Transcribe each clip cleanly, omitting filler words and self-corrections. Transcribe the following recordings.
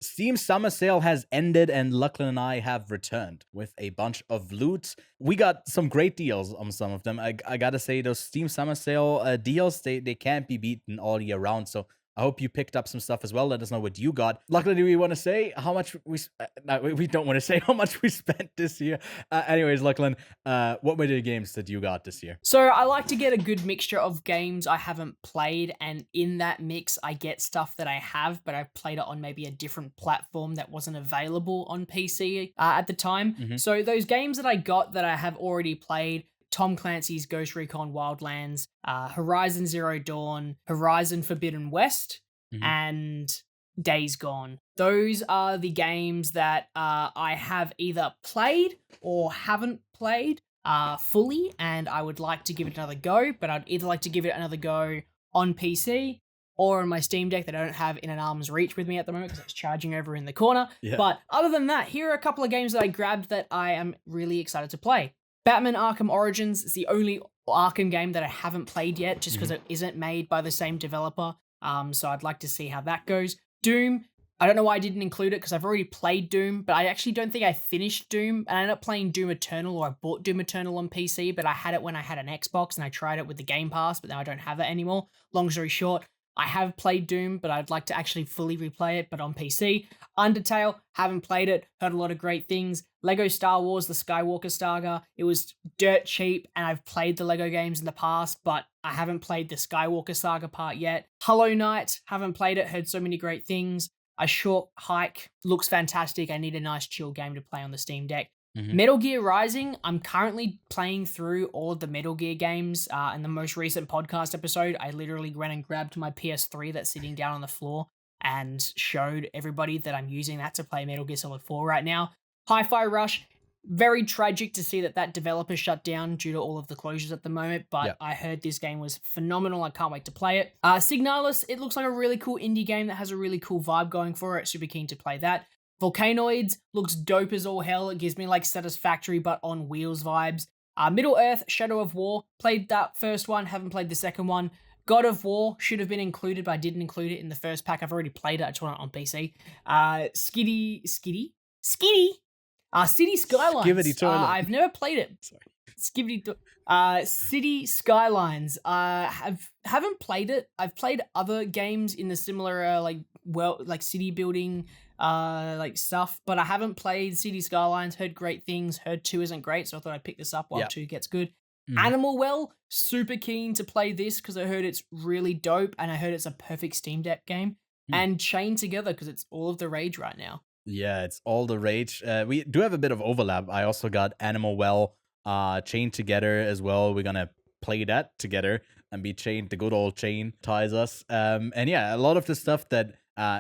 Steam Summer Sale has ended, and Lachlan and I have returned with a bunch of loot. We got some great deals on some of them. I gotta say, those Steam Summer Sale deals, they can't be beaten all year round. So I hope you picked up some stuff as well. Let us know what you got. Lachlan, do we want to say how much we don't want to say how much we spent this year. Anyways, Lachlan, what were the games that you got this year? So I like to get a good mixture of games I haven't played, and in that mix, I get stuff that I have, but I've played it on maybe a different platform that wasn't available on PC at the time. So those games that I got that I have already played, Tom Clancy's Ghost Recon Wildlands, Horizon Zero Dawn, Horizon Forbidden West, and Days Gone. Those are the games that I have either played or haven't played fully, and I would like to give it another go, but I'd either like to give it another go on PC or on my Steam Deck that I don't have in an arm's reach with me at the moment because it's charging over in the corner. Yeah. But other than that, here are a couple of games that I grabbed that I am really excited to play. Batman Arkham Origins is the only Arkham game that I haven't played yet, just because it isn't made by the same developer. So I'd like to see how that goes. Doom, I don't know why I didn't include it, because I've already played Doom, but I actually don't think I finished Doom. And I ended up playing Doom Eternal, or I bought Doom Eternal on PC, but I had it when I had an Xbox, and I tried it with the Game Pass, but now I don't have it anymore. Long story short, I have played Doom, but I'd like to actually fully replay it, but on PC. Undertale, haven't played it, heard a lot of great things. Lego Star Wars, the Skywalker Saga, it was dirt cheap, and I've played the Lego games in the past, but I haven't played the Skywalker Saga part yet. Hollow Knight, haven't played it, heard so many great things. A Short Hike, looks fantastic. I need a nice chill game to play on the Steam Deck. Metal Gear Rising, I'm currently playing through all of the Metal Gear games. In the most recent podcast episode, I literally went and grabbed my PS3 that's sitting down on the floor and showed everybody that I'm using that to play Metal Gear Solid 4 right now. Hi-Fi Rush, very tragic to see that developer shut down due to all of the closures at the moment, but I heard this game was phenomenal. I can't wait to play it. Signalis, it looks like a really cool indie game that has a really cool vibe going for it. Super keen to play that. Volcanoids looks dope as all hell. It gives me like Satisfactory but on wheels vibes. Middle-earth, Shadow of War, played that first one, haven't played the second one. God of War should have been included, but I didn't include it in the first pack. I've already played it, I just want it on PC. City Skylines. I've never played it. Sorry. City Skylines. Haven't played it. I've played other games in the similar like city building like stuff, but I haven't played City Skylines. Heard great things. Heard 2 isn't great, so I thought I'd pick this up while 2 gets good. Animal Well, super keen to play this because I heard it's really dope, and I heard it's a perfect Steam Deck game. And Chained Together because it's all of the rage right now. Yeah, it's all the rage. We do have a bit of overlap. I also got Animal Well, Chained Together as well. We're gonna play that together and be chained. The good old chain ties us. And yeah, a lot of the stuff that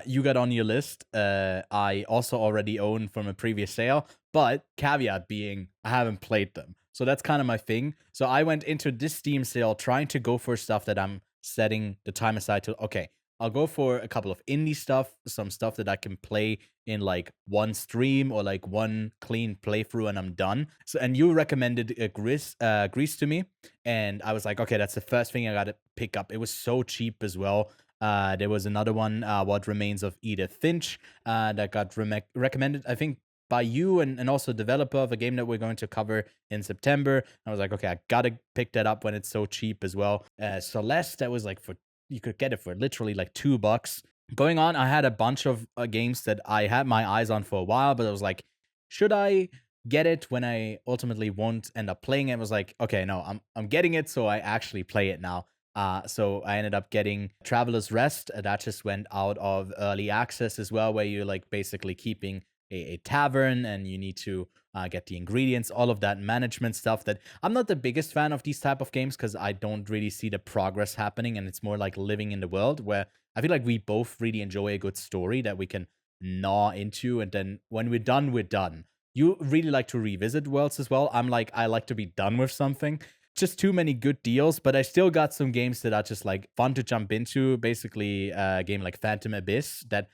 you got on your list, I also already own from a previous sale. But caveat being, I haven't played them. So that's kind of my thing. So I went into this Steam sale trying to go for stuff that I'm setting the time aside to, okay, I'll go for a couple of indie stuff, some stuff that I can play in like one stream or like one clean playthrough and I'm done. So, and you recommended GRIS to me, and I was like, okay, that's the first thing I got to pick up. It was so cheap as well. There was another one, What Remains of Edith Finch, that got recommended, I think, by you and also developer of a game that we're going to cover in September. I was like, okay, I gotta pick that up when it's so cheap as well. Celeste, that was like you could get it for literally like $2. Going on, I had a bunch of games that I had my eyes on for a while, but I was like, should I get it when I ultimately won't end up playing it? I was like, okay, no, I'm getting it, so I actually play it now. So I ended up getting Traveler's Rest. That just went out of early access as well, where you're like basically keeping a tavern and you need to get the ingredients, all of that management stuff. That I'm not the biggest fan of these type of games because I don't really see the progress happening, and it's more like living in the world, where I feel like we both really enjoy a good story that we can gnaw into, and then when we're done, we're done. You really like to revisit worlds as well. I'm like, I like to be done with something. Just too many good deals, but I still got some games that are just like fun to jump into. Basically, a game like Phantom Abyss that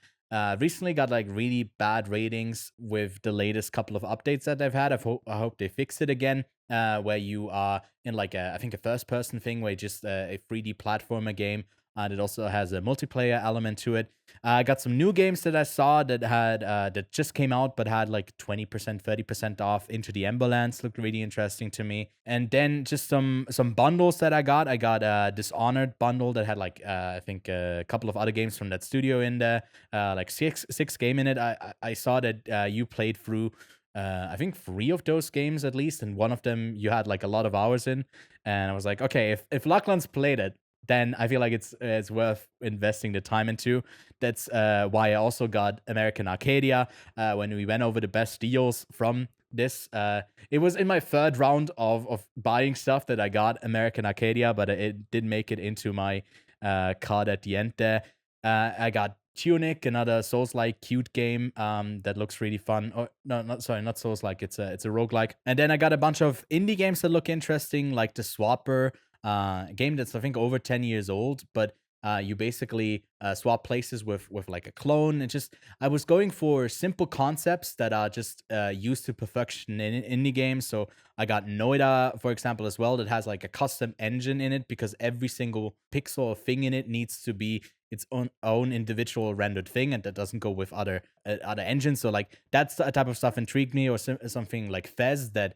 recently got like really bad ratings with the latest couple of updates that they've had. I hope they fix it again, where you are in like I think a first person thing where you just a 3D platformer game It also has a multiplayer element to it. I got some new games that I saw that had that just came out but had like 20%, 30% off. Into the Emberlands looked really interesting to me. And then just some bundles that I got. I got a Dishonored bundle that had like I think a couple of other games from that studio in there, like six game in it. I saw that you played through I think 3 of those games at least, and one of them you had like a lot of hours in. And I was like, okay, if Lachlan's played it, then I feel like it's worth investing the time into. That's why I also got American Arcadia when we went over the best deals from this. It was in my third round of buying stuff that I got American Arcadia, but it did make it into my card at the end there. I got TUNIC, another Souls-like cute game that looks really fun. Oh, no, not Souls-like. It's a roguelike. And then I got a bunch of indie games that look interesting, like the Swapper, a game that's I think over 10 years old, but you basically swap places with like a clone. And just I was going for simple concepts that are just used to perfection in indie games. So I got Noita, for example, as well, that has like a custom engine in it, because every single pixel or thing in it needs to be its own individual rendered thing, and that doesn't go with other engines. So like that's the type of stuff intrigued me. Or something like Fez that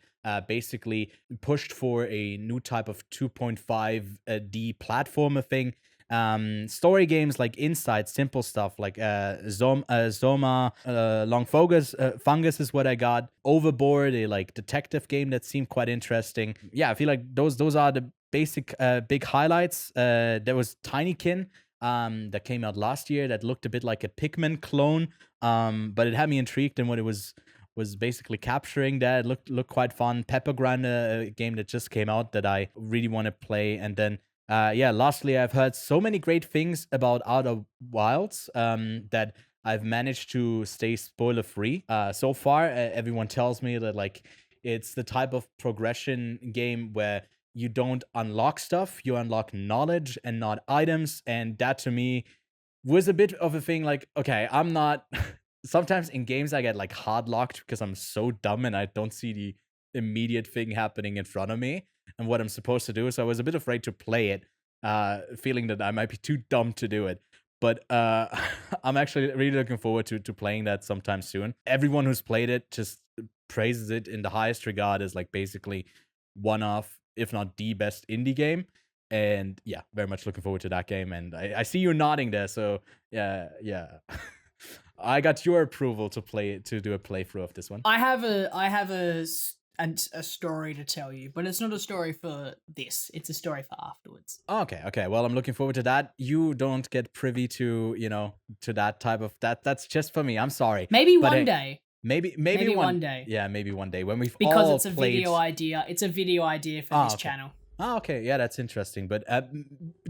basically pushed for a new type of 2.5D platformer thing. Story games like Inside, simple stuff like SOMA, Long Fungus is what I got. Overboard, a like detective game that seemed quite interesting. Yeah, I feel like those are the basic big highlights. There was Tinykin that came out last year that looked a bit like a Pikmin clone, but it had me intrigued in what it was basically capturing. That it looked quite fun. Pepper Grande, a game that just came out that I really want to play. And then lastly, I've heard so many great things about Outer Wilds that I've managed to stay spoiler free so far. Everyone tells me that like it's the type of progression game where you don't unlock stuff, you unlock knowledge and not items. And that to me was a bit of a thing. Like, okay, I'm not sometimes in games I get like hard locked because I'm so dumb and I don't see the immediate thing happening in front of me and what I'm supposed to do. So I was a bit afraid to play it, feeling that I might be too dumb to do it. But I'm actually really looking forward to playing that sometime soon. Everyone who's played it just praises it in the highest regard as like basically one of, if not the best indie game. And yeah, very much looking forward to that game. And I see you nodding there. So yeah. I got your approval to do a playthrough of this one. I have a story to tell you, but it's not a story for this. It's a story for afterwards. Okay. Well, I'm looking forward to that. You don't get privy to, to that type of that's just for me. I'm sorry. Maybe one day. Maybe one day. Yeah, maybe one day when we've because all it's a played... video idea. It's a video idea for this channel. Oh, okay. Yeah, that's interesting. But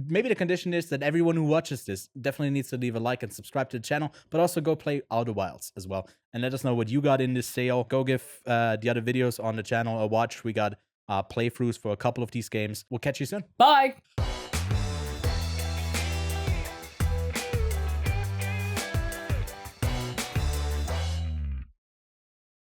maybe the condition is that everyone who watches this definitely needs to leave a like and subscribe to the channel, but also go play Outer Wilds as well. And let us know what you got in this sale. Go give the other videos on the channel a watch. We got playthroughs for a couple of these games. We'll catch you soon. Bye.